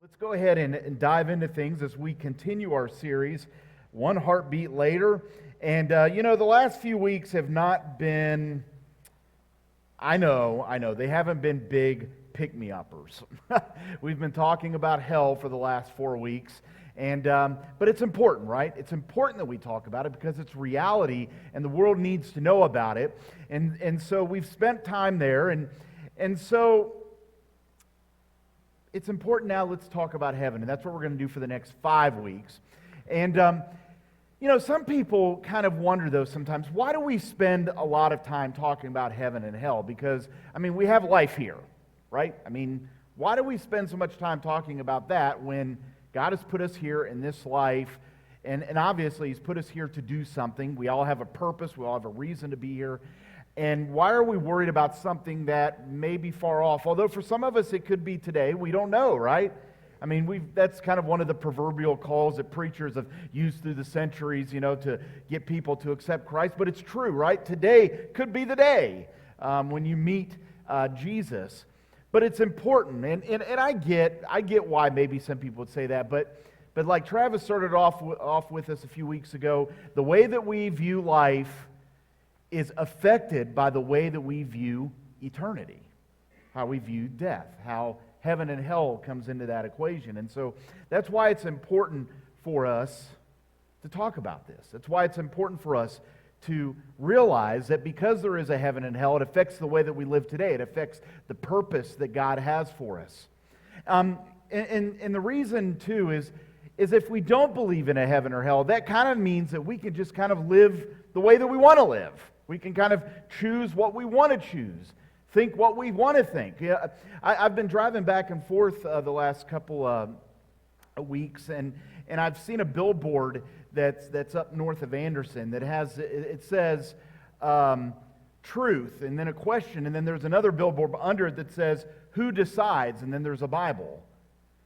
Let's go ahead and dive into things as we continue our series, One Heartbeat Later. And, the last few weeks have not been, I know, they haven't been big pick-me-uppers. We've been talking about hell for the last 4 weeks. But it's important, right? It's important that we talk about it because it's reality and the world needs to know about it. And so we've spent time there. And so it's important now, let's talk about heaven. And that's what we're going to do for the next 5 weeks. And, some people kind of wonder, though, sometimes, why do we spend a lot of time talking about heaven and hell? Because, we have life here, right? Why do we spend so much time talking about that when God has put us here in this life? And obviously, He's put us here to do something. We all have a purpose. We all have a reason to be here. And why are we worried about something that may be far off? Although for some of us it could be today. We don't know, right? That's kind of one of the proverbial calls that preachers have used through the centuries, to get people to accept Christ. But it's true, right? Today could be the day when you meet Jesus. But it's important. And I get why maybe some people would say that. But like Travis started off with us a few weeks ago, the way that we view life is affected by the way that we view eternity, how we view death, how heaven and hell comes into that equation. And so that's why it's important for us to talk about this. That's why it's important for us to realize that because there is a heaven and hell, it affects the way that we live today. It affects the purpose that God has for us. And the reason, too, is if we don't believe in a heaven or hell, that kind of means that we can just kind of live the way that we want to live. We can kind of choose what we want to choose, think what we want to think. Yeah, I've been driving back and forth the last couple weeks, and I've seen a billboard that's up north of Anderson that it says truth, and then a question, and then there's another billboard under it that says who decides, and then there's a Bible.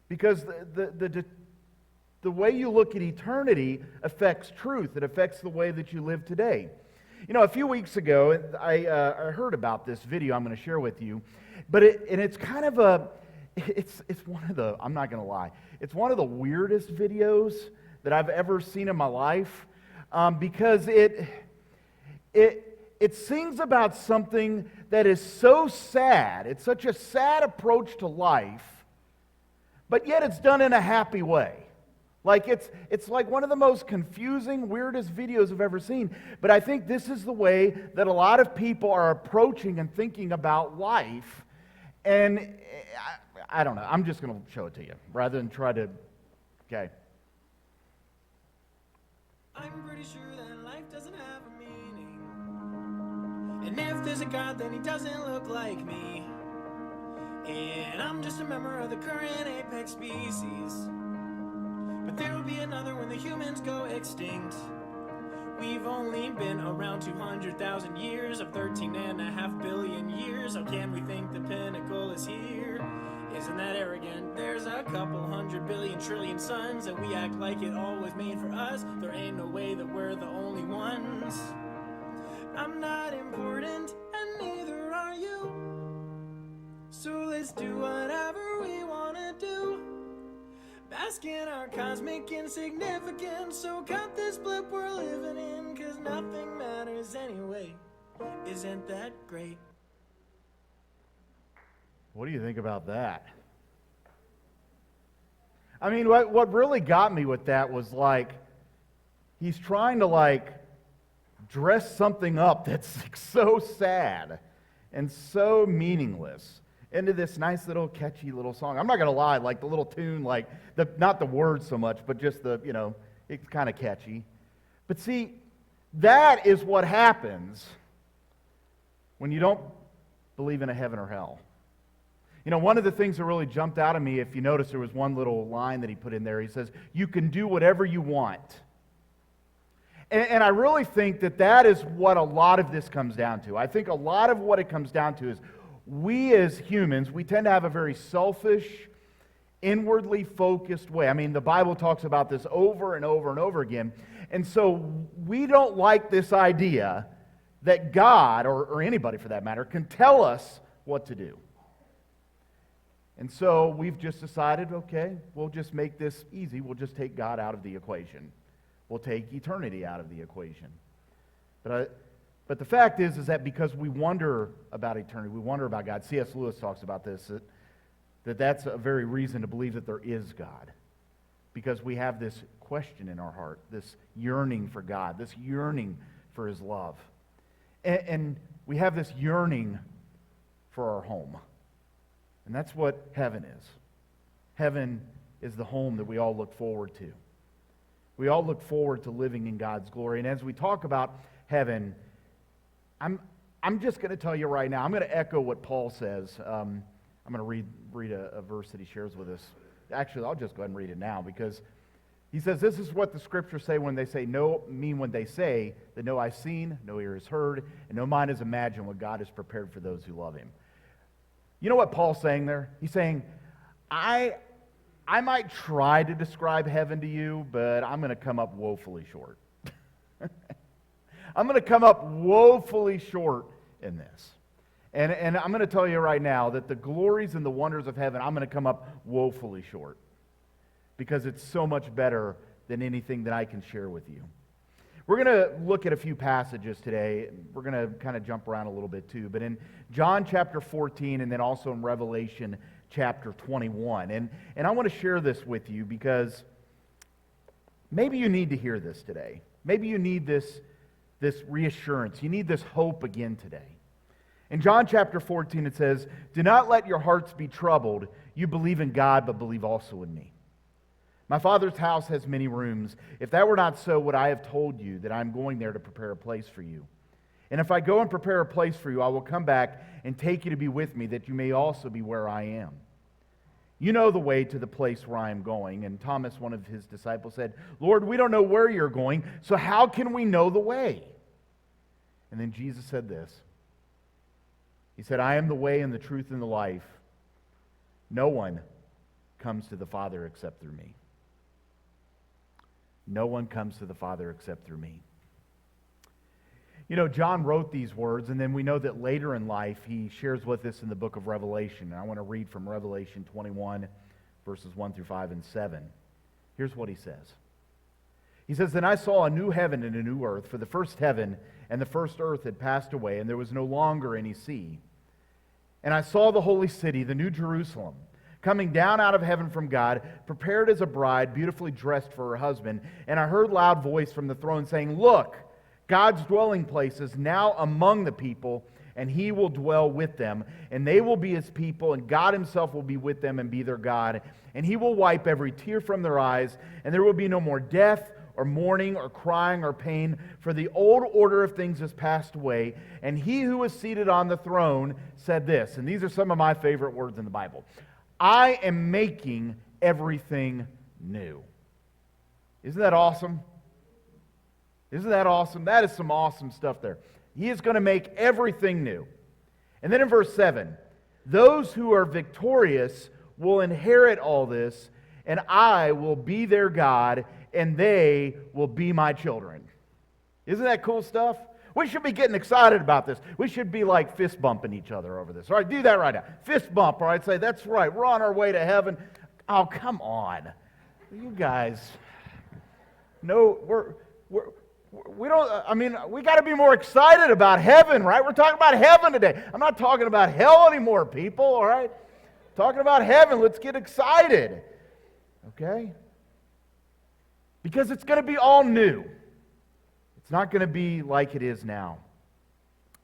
Because the way you look at eternity affects truth. It affects the way that you live today. A few weeks ago, I heard about this video I'm going to share with you, but it's kind of it's one of the, I'm not going to lie, it's one of the weirdest videos that I've ever seen in my life, because it sings about something that is so sad. It's such a sad approach to life, but yet it's done in a happy way. Like it's like one of the most confusing, weirdest videos I've ever seen. But I think this is the way that a lot of people are approaching and thinking about life. And I don't know. I'm just going to show it to you rather than try to. Okay. I'm pretty sure that life doesn't have a meaning. And if there's a God, then He doesn't look like me. And I'm just a member of the current apex species. But there will be another when the humans go extinct. We've only been around 200,000 years of 13.5 billion years. How can we think the pinnacle is here? Isn't that arrogant? There's a couple 100 billion trillion suns, and we act like it all was made for us. There ain't no way that we're the only ones. I'm not important, and neither are you. So let's do whatever we wanna do. Bask in our cosmic insignificance. So cut this blip we're living in, 'cause nothing matters anyway. Isn't that great? What do you think about that? What really got me with that was he's trying to dress something up that's so sad and so meaningless into this nice little catchy little song. I'm not going to lie, the little tune, not the words so much, but just it's kind of catchy. But see, that is what happens when you don't believe in a heaven or hell. One of the things that really jumped out at me, if you notice, there was one little line that he put in there. He says, you can do whatever you want. And I really think that is what a lot of this comes down to. I think a lot of what it comes down to is we as humans, we tend to have a very selfish, inwardly focused way. The Bible talks about this over and over and over again. And so we don't like this idea that God, or anybody for that matter, can tell us what to do. And so we've just decided, okay, we'll just make this easy. We'll just take God out of the equation. We'll take eternity out of the equation. But the fact is that because we wonder about eternity, we wonder about God. C.S. Lewis talks about this, that's a very reason to believe that there is God. Because we have this question in our heart, this yearning for God, this yearning for His love. And we have this yearning for our home. And that's what heaven is. Heaven is the home that we all look forward to. We all look forward to living in God's glory. And as we talk about heaven, I'm just going to tell you right now, I'm going to echo what Paul says. I'm going to read a verse that he shares with us. Actually, I'll just go ahead and read it now, because he says, this is what the Scriptures say when they say when they say that no eye seen, no ear has heard, and no mind has imagined what God has prepared for those who love Him. You know what Paul's saying there? He's saying, I might try to describe heaven to you, but I'm going to come up woefully short. I'm going to come up woefully short in this. And I'm going to tell you right now that the glories and the wonders of heaven, I'm going to come up woefully short, because it's so much better than anything that I can share with you. We're going to look at a few passages today. We're going to kind of jump around a little bit too. But in John chapter 14 and then also in Revelation chapter 21. And I want to share this with you because maybe you need to hear this today. Maybe you need this reassurance. You need this hope again today. In John chapter 14 it says, "Do not let your hearts be troubled. You believe in God, but believe also in me. My Father's house has many rooms. If that were not so, would I have told you that I am going there to prepare a place for you? And if I go and prepare a place for you, I will come back and take you to be with me, that you may also be where I am. You know the way to the place where I am going." And Thomas, one of his disciples, said, "Lord, we don't know where you're going, so how can we know the way?" And then Jesus said this. He said, "I am the way and the truth and the life. No one comes to the Father except through me." No one comes to the Father except through me. You know, John wrote these words, and then we know that later in life he shares with us in the book of Revelation. And I want to read from Revelation 21, verses 1 through 5 and 7. Here's what he says. He says, "Then I saw a new heaven and a new earth, for the first heaven and the first earth had passed away, and there was no longer any sea. And I saw the holy city, the new Jerusalem, coming down out of heaven from God, prepared as a bride, beautifully dressed for her husband. And I heard a loud voice from the throne saying, 'Look, God's dwelling place is now among the people, and He will dwell with them. And they will be His people, and God Himself will be with them and be their God. And He will wipe every tear from their eyes, and there will be no more death, or mourning, or crying, or pain, for the old order of things has passed away.' And He who was seated on the throne said this," and these are some of my favorite words in the Bible, "I am making everything new." Isn't that awesome? Isn't that awesome? That is some awesome stuff there. He is going to make everything new. And then in verse 7, "Those who are victorious will inherit all this, and I will be their God, and they will be my children." Isn't that cool stuff? We should be getting excited about this. We should be like fist bumping each other over this. All right, do that right now. Fist bump, all right? Say, "That's right, we're on our way to heaven." Oh, come on. You guys. No, we don't, I mean, we got to be more excited about heaven, right? We're talking about heaven today. I'm not talking about hell anymore, people, all right? Talking about heaven. Let's get excited. Okay? Because it's going to be all new. It's not going to be like it is now.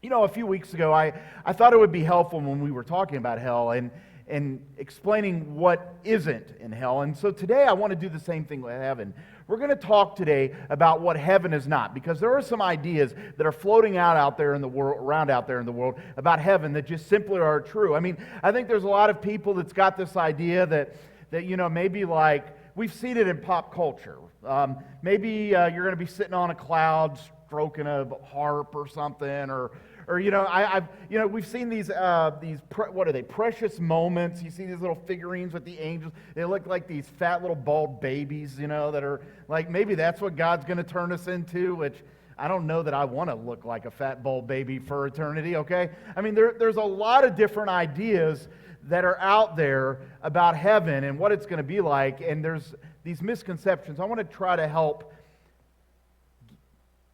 You know, a few weeks ago, I thought it would be helpful when we were talking about hell and explaining what isn't in hell. And so today I want to do the same thing with heaven. We're going to talk today about what heaven is not, because there are some ideas that are floating out there in the world, around out there in the world about heaven that just simply aren't true. I mean, I think there's a lot of people that's got this idea that you know, maybe like we've seen it in pop culture. Maybe you're going to be sitting on a cloud stroking a harp or something, or you know, we've seen these what are they? Precious moments. You see these little figurines with the angels. They look like these fat little bald babies, you know, that are like, maybe that's what God's going to turn us into, which I don't know that I want to look like a fat bald baby for eternity, okay? I mean, there's a lot of different ideas that are out there about heaven and what it's going to be like, and there's these misconceptions. I want to try to help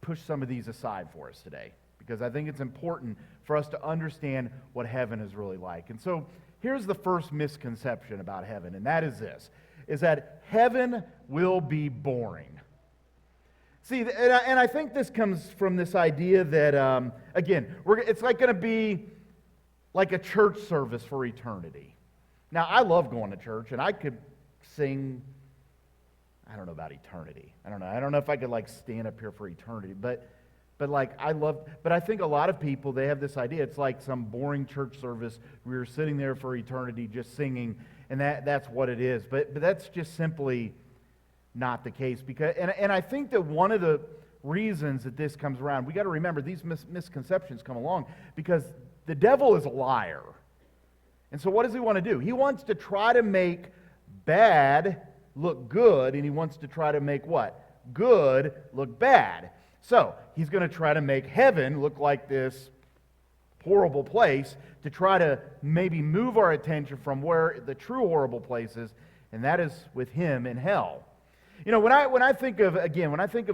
push some of these aside for us today, because I think it's important for us to understand what heaven is really like. And so here's the first misconception about heaven, and that is this, is that heaven will be boring. See, and I think this comes from this idea that, again, it's like going to be like a church service for eternity. Now, I love going to church, and I could sing, I don't know about eternity. I don't know if I could like stand up here for eternity, but I think a lot of people, they have this idea, it's like some boring church service. We're sitting there for eternity just singing, and that's what it is. But that's just simply not the case. And I think that one of the reasons that this comes around, we got to remember these misconceptions come along because the devil is a liar. And so what does he want to do? He wants to try to make bad look good, and he wants to try to make what? Good look bad. So he's going to try to make heaven look like this horrible place to try to maybe move our attention from where the true horrible place is, and that is with him in hell. You know, when I think of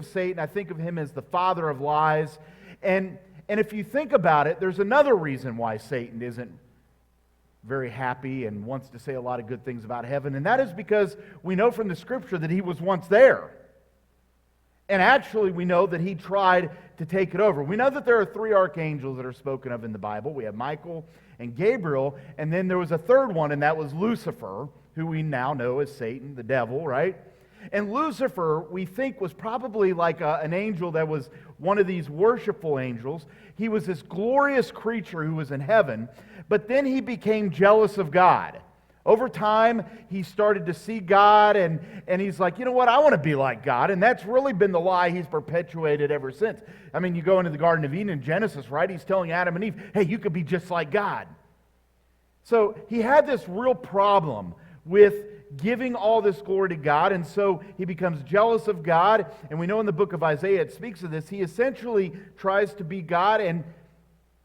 Satan, I think of him as the father of lies. And if you think about it, there's another reason why Satan isn't very happy and wants to say a lot of good things about heaven, and that is because we know from the Scripture that he was once there. And actually, we know that he tried to take it over. We know that there are 3 archangels that are spoken of in the Bible. We have Michael and Gabriel, and then there was a third one, and that was Lucifer, who we now know as Satan, the devil, right? And Lucifer, we think, was probably like an angel that was one of these worshipful angels. He was this glorious creature who was in heaven, but then he became jealous of God. Over time, he started to see God, and he's like, you know what, I want to be like God. And that's really been the lie he's perpetuated ever since. I mean, you go into the Garden of Eden in Genesis, right? He's telling Adam and Eve, hey, you could be just like God. So he had this real problem with giving all this glory to God, and so he becomes jealous of God. And we know in the book of Isaiah, it speaks of this. He essentially tries to be God, and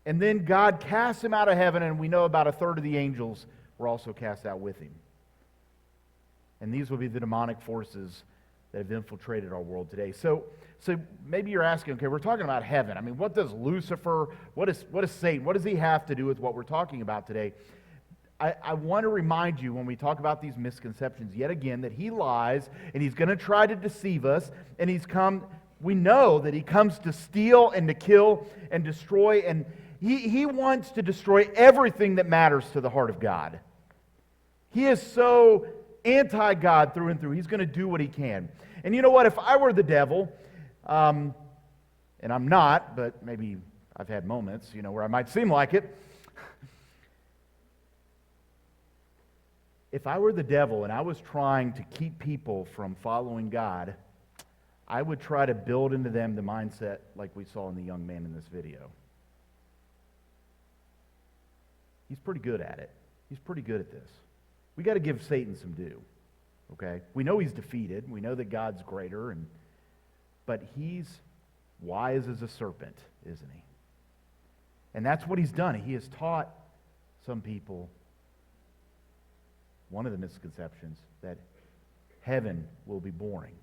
then God casts him out of heaven, and we know about a third of the angels were also cast out with him. And these will be the demonic forces that have infiltrated our world today. So maybe you're asking, okay, we're talking about heaven. I mean, what does Lucifer, what is Satan, what does he have to do with what we're talking about today? I want to remind you when we talk about these misconceptions, yet again, that he lies, and he's going to try to deceive us, and we know that he comes to steal and to kill and destroy, and he wants to destroy everything that matters to the heart of God. He is so anti-God through and through. He's going to do what he can. And you know what? If I were the devil, and I'm not, but maybe I've had moments, where I might seem like it. If I were the devil and I was trying to keep people from following God, I would try to build into them the mindset like we saw in the young man in this video. He's pretty good at it. He's pretty good at this. We got to give Satan some due, okay? We know he's defeated. We know that God's greater, but he's wise as a serpent, isn't he? And that's what he's done. He has taught some people one of the misconceptions, that heaven will be boring.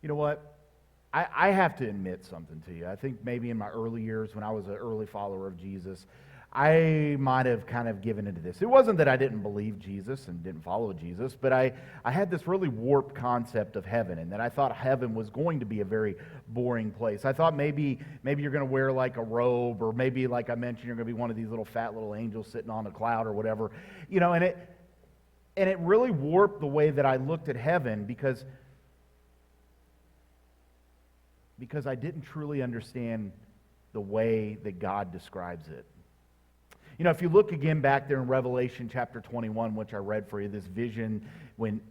You know what? I have to admit something to you. I think maybe in my early years when I was an early follower of Jesus, I might have kind of given into this. It wasn't that I didn't believe Jesus and didn't follow Jesus, but I had this really warped concept of heaven, and that I thought heaven was going to be a very boring place. I thought maybe you're going to wear like a robe, or maybe, like I mentioned, you're going to be one of these little fat little angels sitting on a cloud or whatever. And it really warped the way that I looked at heaven because I didn't truly understand the way that God describes it. If you look again back there in Revelation chapter 21, which I read for you, this vision when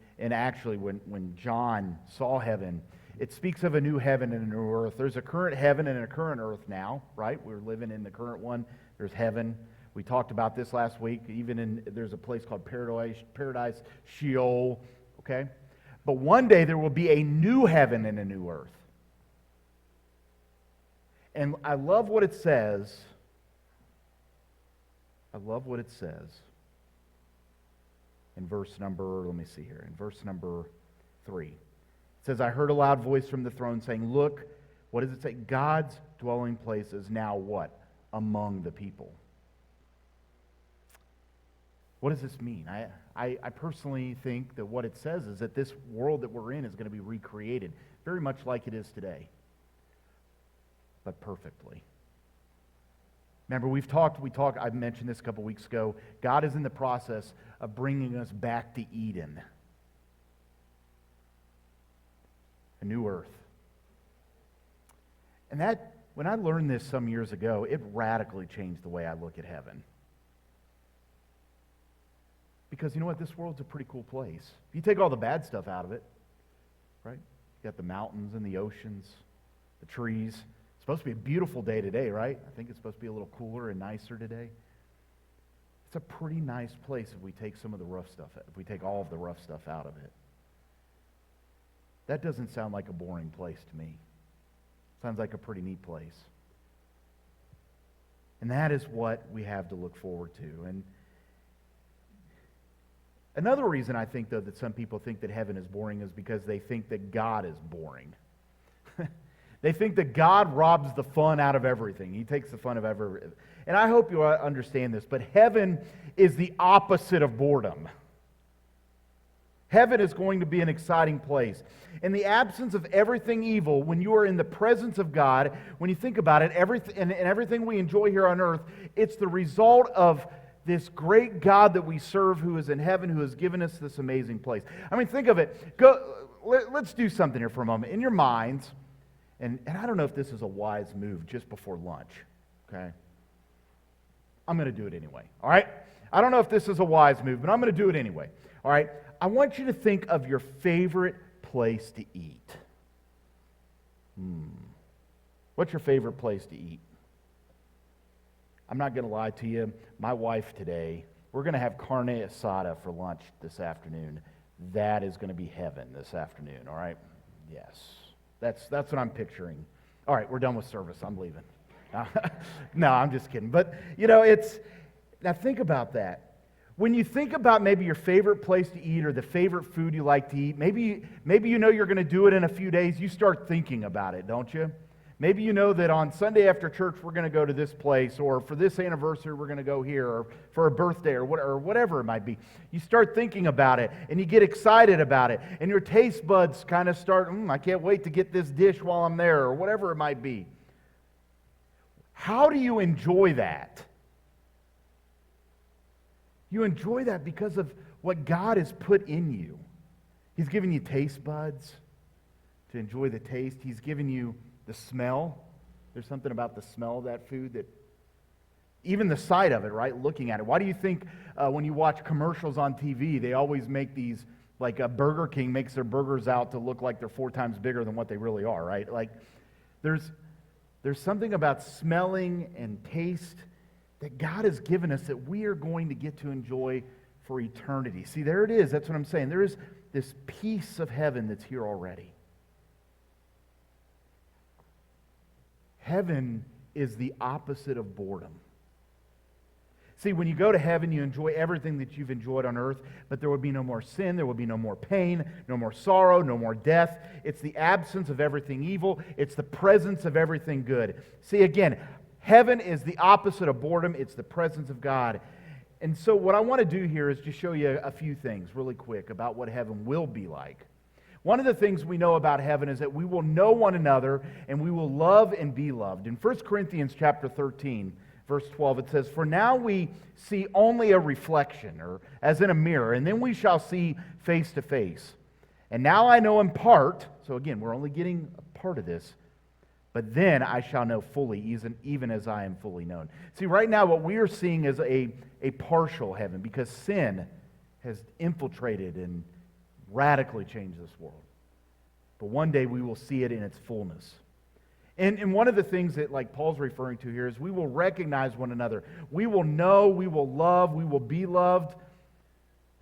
John saw heaven, it speaks of a new heaven and a new earth. There's a current heaven and a current earth now, right? We're living in the current one. There's heaven. We talked about this last week. There's a place called Paradise, Sheol, okay? But one day there will be a new heaven and a new earth. And I love what it says. I love what it says in verse number 3. It says, I heard a loud voice from the throne saying, look, what does it say? God's dwelling place is now what? Among the people. What does this mean? I personally think that what it says is that this world that we're in is going to be recreated very much like it is today, but perfectly. Remember, I mentioned this a couple weeks ago. God is in the process of bringing us back to Eden. A new earth. And that, when I learned this some years ago, it radically changed the way I look at heaven. Because you know what? This world's a pretty cool place. If you take all the bad stuff out of it, right? You got the mountains and the oceans, the trees. It's supposed to be a beautiful day today, right? I think it's supposed to be a little cooler and nicer today. It's a pretty nice place if we take some of the rough stuff, if we take all of the rough stuff out of it. That doesn't sound like a boring place to me. Sounds like a pretty neat place. And that is what we have to look forward to. And another reason I think, though, that some people think that heaven is boring is because they think that God is boring. They think that God robs the fun out of everything. He takes the fun of everything. And I hope you understand this, but heaven is the opposite of boredom. Heaven is going to be an exciting place. In the absence of everything evil, when you are in the presence of God, when you think about it, everything we enjoy here on earth, it's the result of this great God that we serve who is in heaven, who has given us this amazing place. I mean, think of it. Let's do something here for a moment. In your minds, and I don't know if this is a wise move just before lunch, okay? I'm going to do it anyway, all right? I don't know if this is a wise move, but I'm going to do it anyway, all right? I want you to think of your favorite place to eat. What's your favorite place to eat? I'm not going to lie to you. My wife today, we're going to have carne asada for lunch this afternoon. That is going to be heaven this afternoon, all right? Yes. That's what I'm picturing. All right, we're done with service. I'm leaving. No, I'm just kidding. But, now think about that. When you think about maybe your favorite place to eat or the favorite food you like to eat, maybe you know you're going to do it in a few days, you start thinking about it, don't you? Maybe you know that on Sunday after church we're going to go to this place, or for this anniversary we're going to go here, or for a birthday, or whatever it might be. You start thinking about it, and you get excited about it, and your taste buds kind of start, I can't wait to get this dish while I'm there, or whatever it might be. How do you enjoy that? You enjoy that because of what God has put in you. He's given you taste buds to enjoy the taste. He's given you the smell. There's something about the smell of that food that, even the sight of it, right? Looking at it. Why do you think when you watch commercials on TV, they always make these, like Burger King makes their burgers out to look like they're 4 times bigger than what they really are, right? Like, there's something about smelling and taste that God has given us that we are going to get to enjoy for eternity. See, there it is. That's what I'm saying. There is this piece of heaven that's here already. Heaven is the opposite of boredom. See, when you go to heaven, you enjoy everything that you've enjoyed on earth, but there will be no more sin, there will be no more pain, no more sorrow, no more death. It's the absence of everything evil. It's the presence of everything good. See, again, heaven is the opposite of boredom. It's the presence of God. And so what I want to do here is just show you a few things really quick about what heaven will be like. One of the things we know about heaven is that we will know one another and we will love and be loved. In 1 Corinthians chapter 13, verse 12, it says, "For now we see only a reflection, or as in a mirror, and then we shall see face to face. And now I know in part," so again, we're only getting a part of this, "but then I shall know fully, even as I am fully known." See, right now what we are seeing is a partial heaven because sin has infiltrated and radically change this world. But one day we will see it in its fullness. And one of the things that like Paul's referring to here is we will recognize one another. We will know, we will love, we will be loved.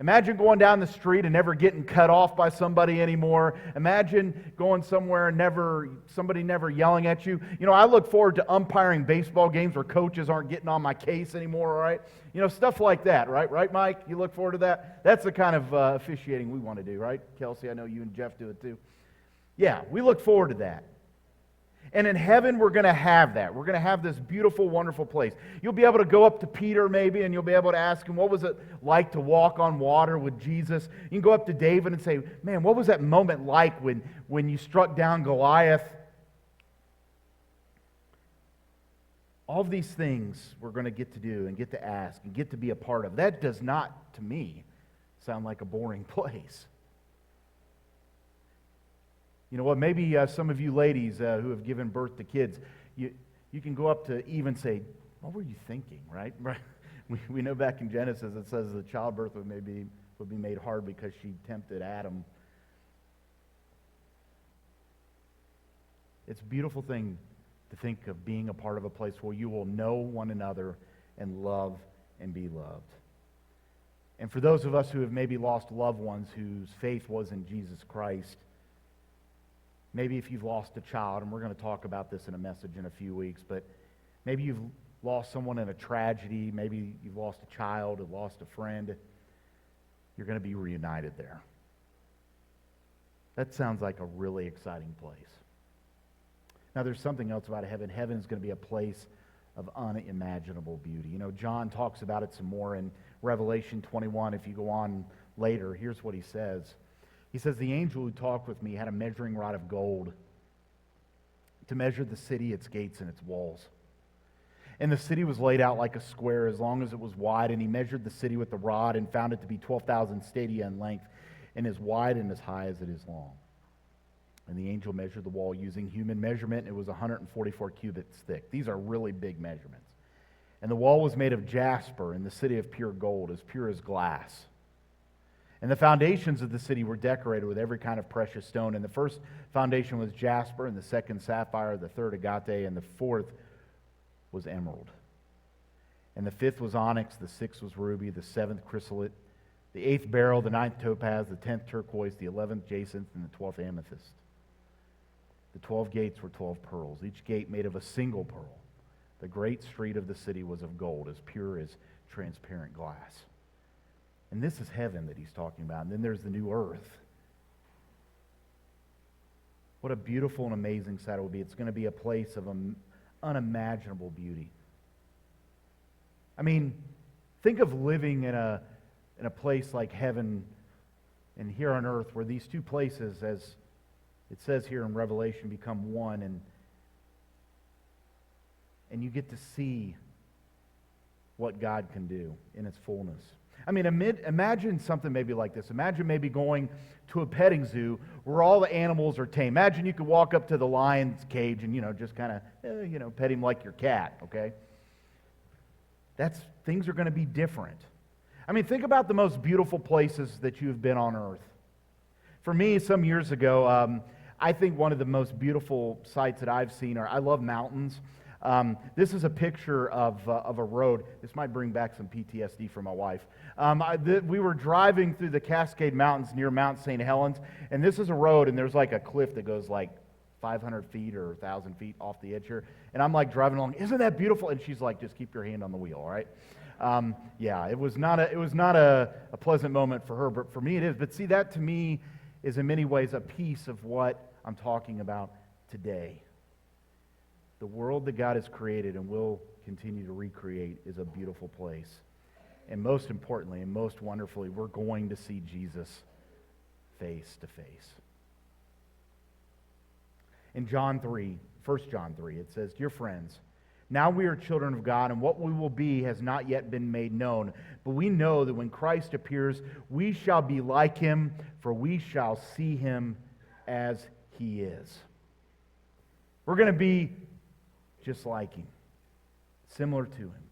Imagine going down the street and never getting cut off by somebody anymore. Imagine going somewhere and somebody never yelling at you. You know, I look forward to umpiring baseball games where coaches aren't getting on my case anymore, all right? You know, stuff like that, right? Right, Mike? You look forward to that? That's the kind of officiating we want to do, right? Kelsey, I know you and Jeff do it too. Yeah, we look forward to that. And in heaven, we're going to have that. We're going to have this beautiful, wonderful place. You'll be able to go up to Peter maybe, and you'll be able to ask him, what was it like to walk on water with Jesus? You can go up to David and say, man, what was that moment like when you struck down Goliath? All of these things we're going to get to do and get to ask and get to be a part of. That does not, to me, sound like a boring place. You know what, maybe some of you ladies who have given birth to kids, you can go up to Eve and say, what were you thinking, right? We know back in Genesis it says the childbirth would be made hard because she tempted Adam. It's a beautiful thing to think of being a part of a place where you will know one another and love and be loved. And for those of us who have maybe lost loved ones whose faith was in Jesus Christ, maybe if you've lost a child, and we're going to talk about this in a message in a few weeks, but maybe you've lost someone in a tragedy, maybe you've lost a child or lost a friend, you're going to be reunited there. That sounds like a really exciting place. Now, there's something else about heaven. Heaven is going to be a place of unimaginable beauty. You know, John talks about it some more in Revelation 21. If you go on later, here's what he says. He says, the angel who talked with me had a measuring rod of gold to measure the city, its gates, and its walls. And the city was laid out like a square as long as it was wide, and he measured the city with the rod and found it to be 12,000 stadia in length, and as wide and as high as it is long. And the angel measured the wall using human measurement. It was 144 cubits thick. These are really big measurements. And the wall was made of jasper, and the city of pure gold, as pure as glass. And the foundations of the city were decorated with every kind of precious stone. And the first foundation was jasper, and the second sapphire, the third agate, and the fourth was emerald. And the fifth was onyx, the sixth was ruby, the seventh chrysolite, the eighth beryl, the ninth topaz, the 10th turquoise, the 11th jacinth, and the 12th amethyst. The 12 gates were 12 pearls, each gate made of a single pearl. The great street of the city was of gold, as pure as transparent glass. And this is heaven that he's talking about. And then there's the new earth. What a beautiful and amazing sight it will be. It's going to be a place of unimaginable beauty. I mean, think of living in a place like heaven and here on earth, where these two places, as it says here in Revelation, become one, and you get to see what God can do in its fullness. I mean, imagine something maybe like this. Imagine maybe going to a petting zoo where all the animals are tame. Imagine you could walk up to the lion's cage and, just kind of, pet him like your cat, okay? Things are going to be different. I mean, think about the most beautiful places that you've been on earth. For me, some years ago, I think one of the most beautiful sights that I've seen I love mountains. This is a picture of a road. This might bring back some PTSD for my wife. We were driving through the Cascade Mountains near Mount St. Helens, and this is a road, and there's like a cliff that goes like 500 feet or 1,000 feet off the edge here. And I'm like driving along, isn't that beautiful? And she's like, just keep your hand on the wheel, all right? Yeah, it was not a pleasant moment for her, but for me it is. But see, that to me is in many ways a piece of what I'm talking about today. The world that God has created and will continue to recreate is a beautiful place. And most importantly and most wonderfully, we're going to see Jesus face to face. In John 3, 1 John 3, it says, "Dear friends, now we are children of God, and what we will be has not yet been made known. But we know that when Christ appears, we shall be like him, for we shall see him as he is." We're going to be just like him, similar to him.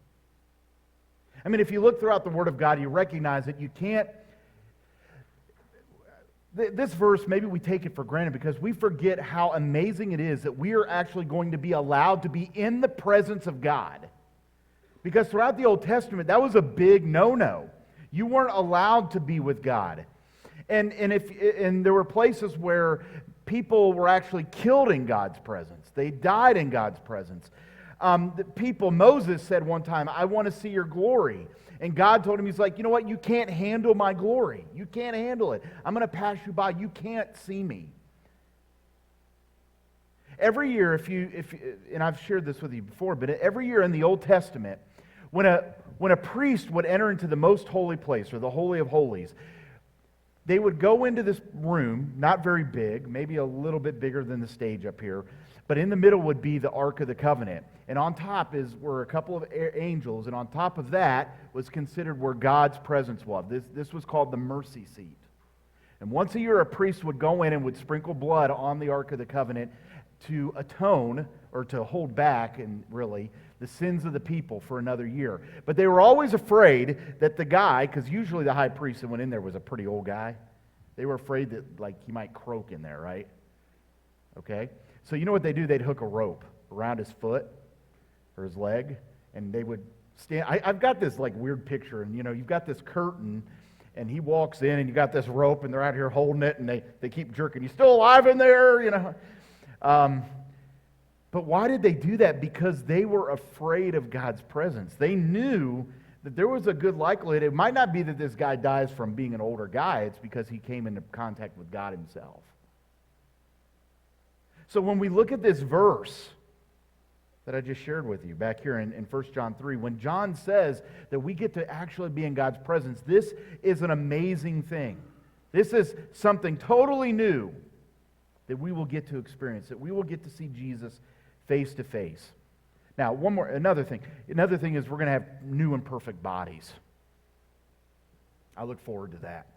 I mean, if you look throughout the Word of God, you recognize that you can't... This verse, maybe we take it for granted because we forget how amazing it is that we are actually going to be allowed to be in the presence of God. Because throughout the Old Testament, that was a big no-no. You weren't allowed to be with God. And there were places where people were actually killed in God's presence. They died in God's presence. Moses said one time, I want to see your glory. And God told him, he's like, you know what? You can't handle my glory. You can't handle it. I'm going to pass you by. You can't see me. Every year, and I've shared this with you before, but every year in the Old Testament, when a priest would enter into the most holy place, or the Holy of Holies, they would go into this room, not very big, maybe a little bit bigger than the stage up here, but in the middle would be the Ark of the Covenant. And on top were a couple of angels, and on top of that was considered where God's presence was. This was called the mercy seat. And once a year, a priest would go in and would sprinkle blood on the Ark of the Covenant to atone, or to hold back, and really, the sins of the people for another year. But they were always afraid that the guy, because usually the high priest that went in there was a pretty old guy, they were afraid that he might croak in there, right? Okay? So you know what they do? They'd hook a rope around his foot or his leg, and they would stand. I've got this weird picture, and you've got this curtain, and he walks in, and you got this rope, and they're out here holding it, and they keep jerking. You still alive in there? But why did they do that? Because they were afraid of God's presence. They knew that there was a good likelihood. It might not be that this guy dies from being an older guy. It's because he came into contact with God himself. So when we look at this verse that I just shared with you back here in 1 John 3, when John says that we get to actually be in God's presence, this is an amazing thing. This is something totally new that we will get to experience, that we will get to see Jesus face to face. Now, another thing is we're going to have new and perfect bodies. I look forward to that.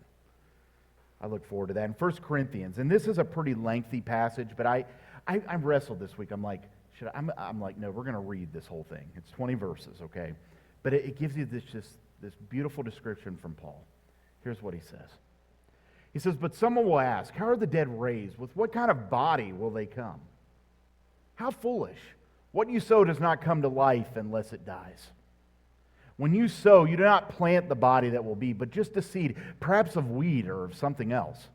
In 1 Corinthians, and this is a pretty lengthy passage, but I wrestled this week. I'm like, no, we're going to read this whole thing. It's 20 verses, okay? But it gives you this beautiful description from Paul. Here's what he says. He says, but someone will ask, how are the dead raised? With what kind of body will they come? How foolish. What you sow does not come to life unless it dies. When you sow, you do not plant the body that will be, but just a seed, perhaps of wheat or of something else.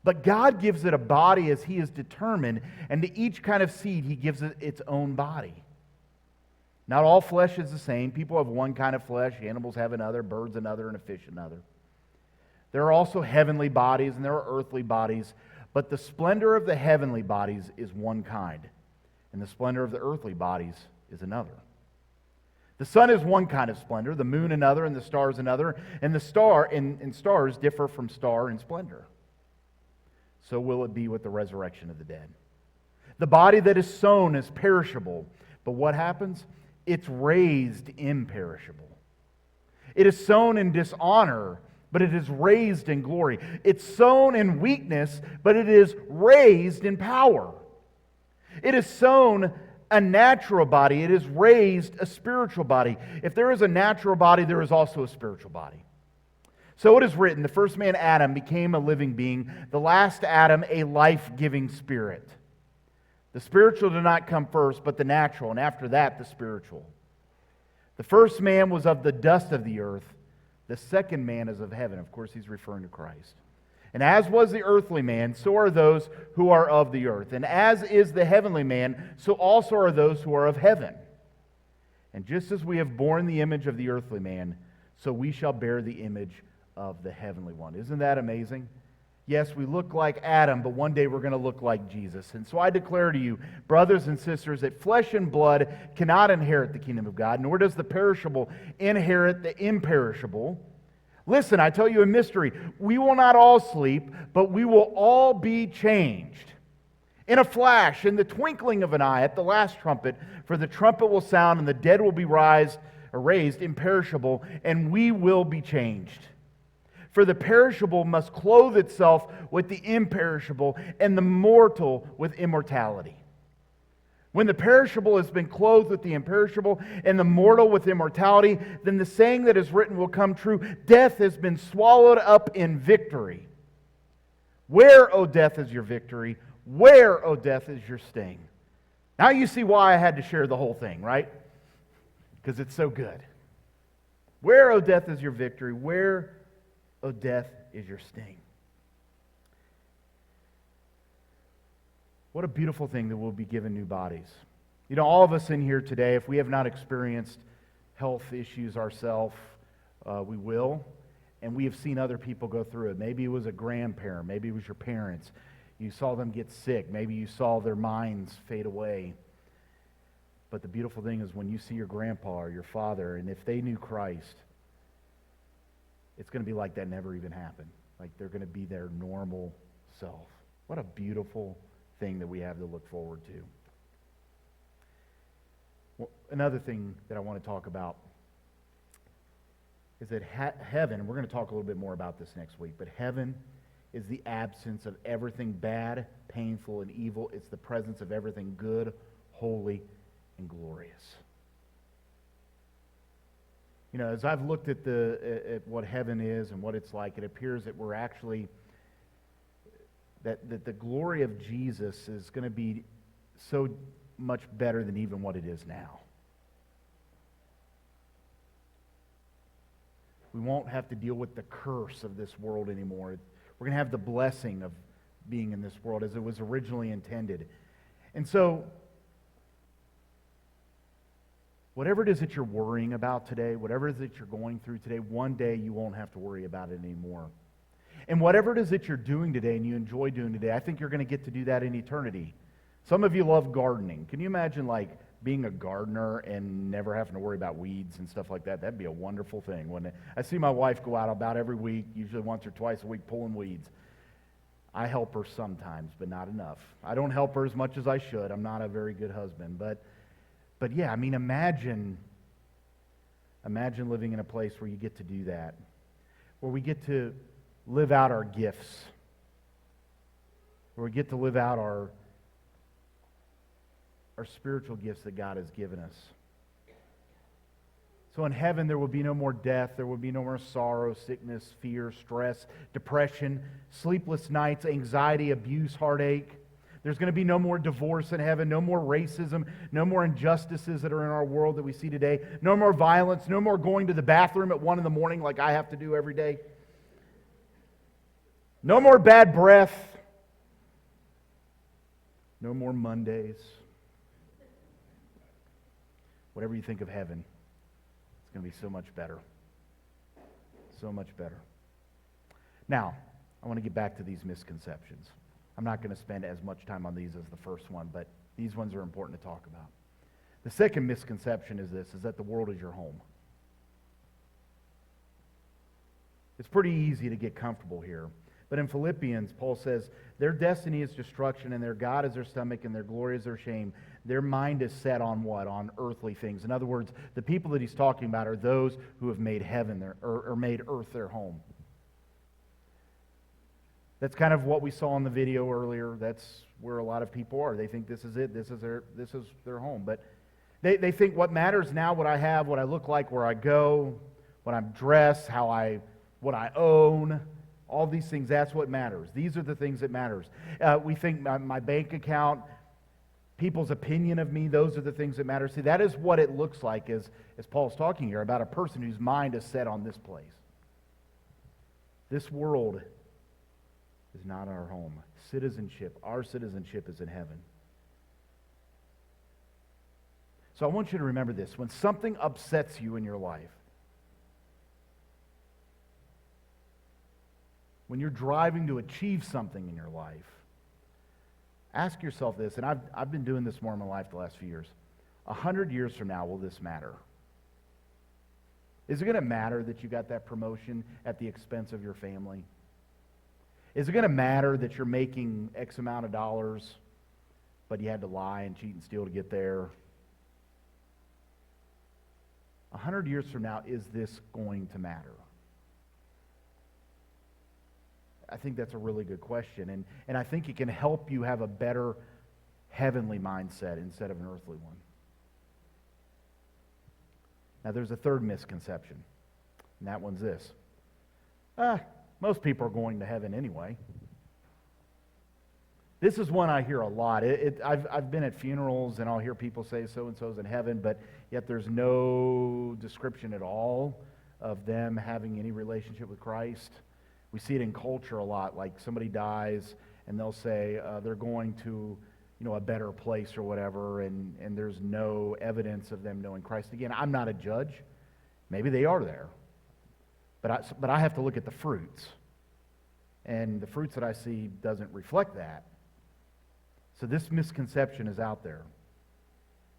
But God gives it a body as He has determined, and to each kind of seed He gives it its own body. Not all flesh is the same. People have one kind of flesh, animals have another, birds another, and a fish another. There are also heavenly bodies and there are earthly bodies, but the splendor of the heavenly bodies is one kind, and the splendor of the earthly bodies is another. The sun is one kind of splendor, the moon another, and the stars another, and the stars differ from star in splendor. So will it be with the resurrection of the dead. The body that is sown is perishable, but what happens? It's raised imperishable. It is sown in dishonor, but it is raised in glory. It's sown in weakness, but it is raised in power. It is sown a natural body. It is raised a spiritual body. If there is a natural body, there is also a spiritual body. So it is written, the first man, Adam, became a living being. The last Adam, a life-giving spirit. The spiritual did not come first, but the natural, and after that, the spiritual. The first man was of the dust of the earth. The second man is of heaven. Of course, he's referring to Christ. And as was the earthly man, so are those who are of the earth. And as is the heavenly man, so also are those who are of heaven. And just as we have borne the image of the earthly man, so we shall bear the image of the heavenly one. Isn't that amazing? Yes, we look like Adam, but one day we're going to look like Jesus. And so I declare to you, brothers and sisters, that flesh and blood cannot inherit the kingdom of God, nor does the perishable inherit the imperishable. Listen, I tell you a mystery. We will not all sleep, but we will all be changed. In a flash, in the twinkling of an eye, at the last trumpet, for the trumpet will sound, and the dead will be raised imperishable, and we will be changed. For the perishable must clothe itself with the imperishable, and the mortal with immortality. When the perishable has been clothed with the imperishable, and the mortal with immortality, then the saying that is written will come true: death has been swallowed up in victory. Where, O death, is your victory? Where, O death, is your sting? Now you see why I had to share the whole thing, right? Because it's so good. Where, O death, is your victory? Where, O death, is your sting? What a beautiful thing that we'll be given new bodies. You know, all of us in here today, if we have not experienced health issues ourselves, we will. And we have seen other people go through it. Maybe it was a grandparent. Maybe it was your parents. You saw them get sick. Maybe you saw their minds fade away. But the beautiful thing is when you see your grandpa or your father, and if they knew Christ, it's going to be like that never even happened. Like they're going to be their normal self. What a beautiful thing that we have to look forward to. Well, another thing that I want to talk about is that heaven, and we're going to talk a little bit more about this next week, but heaven is the absence of everything bad, painful, and evil. It's the presence of everything good, holy, and glorious. You know, as I've looked at what heaven is and what it's like, it appears that we're actually, that the glory of Jesus is going to be so much better than even what it is now. We won't have to deal with the curse of this world anymore. We're going to have the blessing of being in this world as it was originally intended. And so, whatever it is that you're worrying about today, whatever it is that you're going through today, one day you won't have to worry about it anymore. And whatever it is that you're doing today and you enjoy doing today, I think you're going to get to do that in eternity. Some of you love gardening. Can you imagine like being a gardener and never having to worry about weeds and stuff like that? That'd be a wonderful thing, wouldn't it? I see my wife go out about every week, usually once or twice a week, pulling weeds. I help her sometimes, but not enough. I don't help her as much as I should. I'm not a very good husband. But yeah, I mean, imagine living in a place where you get to do that, where we get to live out our gifts, where we get to live out our spiritual gifts that God has given us. So in heaven there will be no more death, there will be no more sorrow, sickness, fear, stress, depression, sleepless nights, anxiety, abuse, heartache. There's going to be no more divorce in heaven, no more racism, no more injustices that are in our world that we see today, no more violence, no more going to the bathroom at 1 a.m. like I have to do every day. No more bad breath. No more Mondays. Whatever you think of heaven, it's going to be so much better. So much better. Now, I want to get back to these misconceptions. I'm not going to spend as much time on these as the first one, but these ones are important to talk about. The second misconception is this, is that the world is your home. It's pretty easy to get comfortable here. But in Philippians, Paul says, their destiny is destruction, and their God is their stomach, and their glory is their shame. Their mind is set on what? On earthly things. In other words, the people that he's talking about are those who have made heaven or made earth their home. That's kind of what we saw in the video earlier. That's where a lot of people are. They think this is it. This is their home. But they think what matters now, what I have, what I look like, where I go, what I'm dressed, what I own. All these things, that's what matters. These are the things that matters. We think my bank account, people's opinion of me, those are the things that matter. See, that is what it looks like as Paul's talking here about a person whose mind is set on this place. This world is not our home. Our citizenship is in heaven. So I want you to remember this. When something upsets you in your life, when you're driving to achieve something in your life, ask yourself this, and I've been doing this more in my life the last few years. 100 years from now, will this matter? Is it going to matter that you got that promotion at the expense of your family? Is it going to matter that you're making X amount of dollars, but you had to lie and cheat and steal to get there? 100 years from now, is this going to matter? I think that's a really good question, and I think it can help you have a better heavenly mindset instead of an earthly one. Now, there's a third misconception, and that one's this. Most people are going to heaven anyway. This is one I hear a lot. I've been at funerals, and I'll hear people say so-and-so's in heaven, but yet there's no description at all of them having any relationship with Christ. We see it in culture a lot, like somebody dies and they'll say they're going to, a better place or whatever, and there's no evidence of them knowing Christ. Again, I'm not a judge. Maybe they are there. But I have to look at the fruits. And the fruits that I see doesn't reflect that. So this misconception is out there.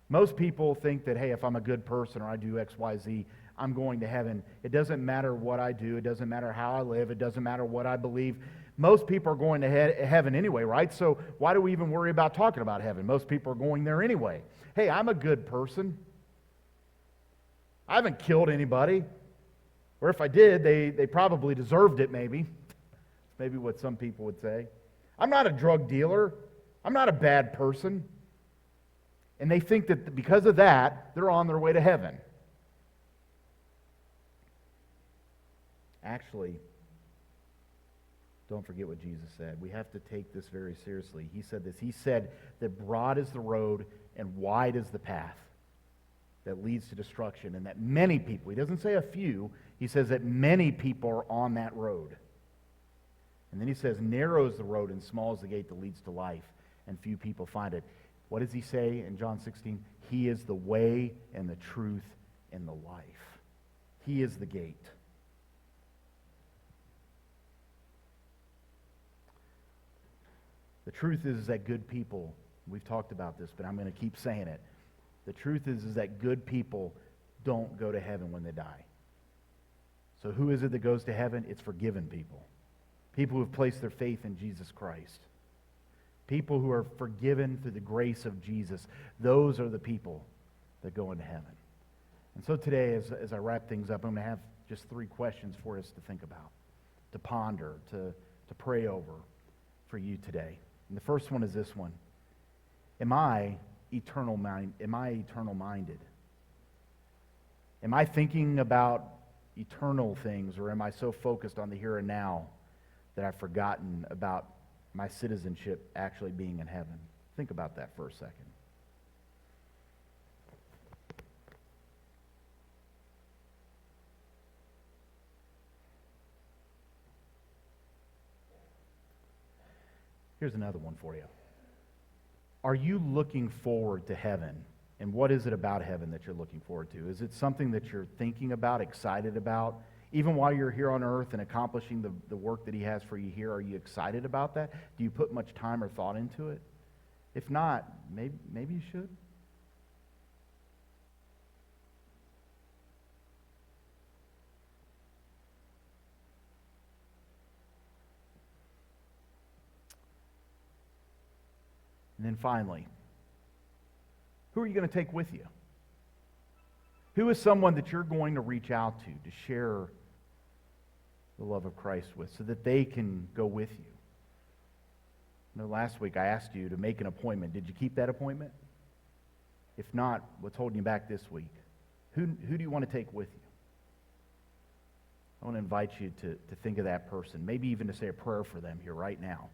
Most people think that, hey, if I'm a good person or I do X, Y, Z, I'm going to heaven. It doesn't matter what I do. It doesn't matter how I live. It doesn't matter what I believe. Most people are going to heaven anyway, right? So why do we even worry about talking about heaven? Most people are going there anyway. Hey, I'm a good person. I haven't killed anybody. Or if I did, they probably deserved it, maybe. Maybe what some people would say. I'm not a drug dealer. I'm not a bad person. And they think that because of that, they're on their way to heaven. Actually, don't forget what Jesus said. We have to take this very seriously. He said this. He said that broad is the road and wide is the path that leads to destruction, and that many people, he doesn't say a few, he says that many people are on that road. And then he says, narrow is the road and small is the gate that leads to life, and few people find it. What does he say in John 16? He is the way and the truth and the life. He is the gate. The truth is that good people, we've talked about this, but I'm going to keep saying it. The truth is that good people don't go to heaven when they die. So who is it that goes to heaven? It's forgiven people. People who have placed their faith in Jesus Christ. People who are forgiven through the grace of Jesus. Those are the people that go into heaven. And so today, as I wrap things up, I'm going to have just 3 questions for us to think about, to ponder, to pray over for you today. And the first one is this one. Am I eternal minded? Am I thinking about eternal things, or am I so focused on the here and now that I've forgotten about my citizenship actually being in heaven? Think about that for a second. Here's another one for you. Are you looking forward to heaven? And what is it about heaven that you're looking forward to? Is it something that you're thinking about, excited about? Even while you're here on earth and accomplishing the work that he has for you here, are you excited about that? Do you put much time or thought into it? If not, maybe you should. And then finally, who are you going to take with you? Who is someone that you're going to reach out to share the love of Christ with so that they can go with you? Last week I asked you to make an appointment. Did you keep that appointment? If not, what's holding you back this week? Who do you want to take with you? I want to invite you to think of that person, maybe even to say a prayer for them here right now.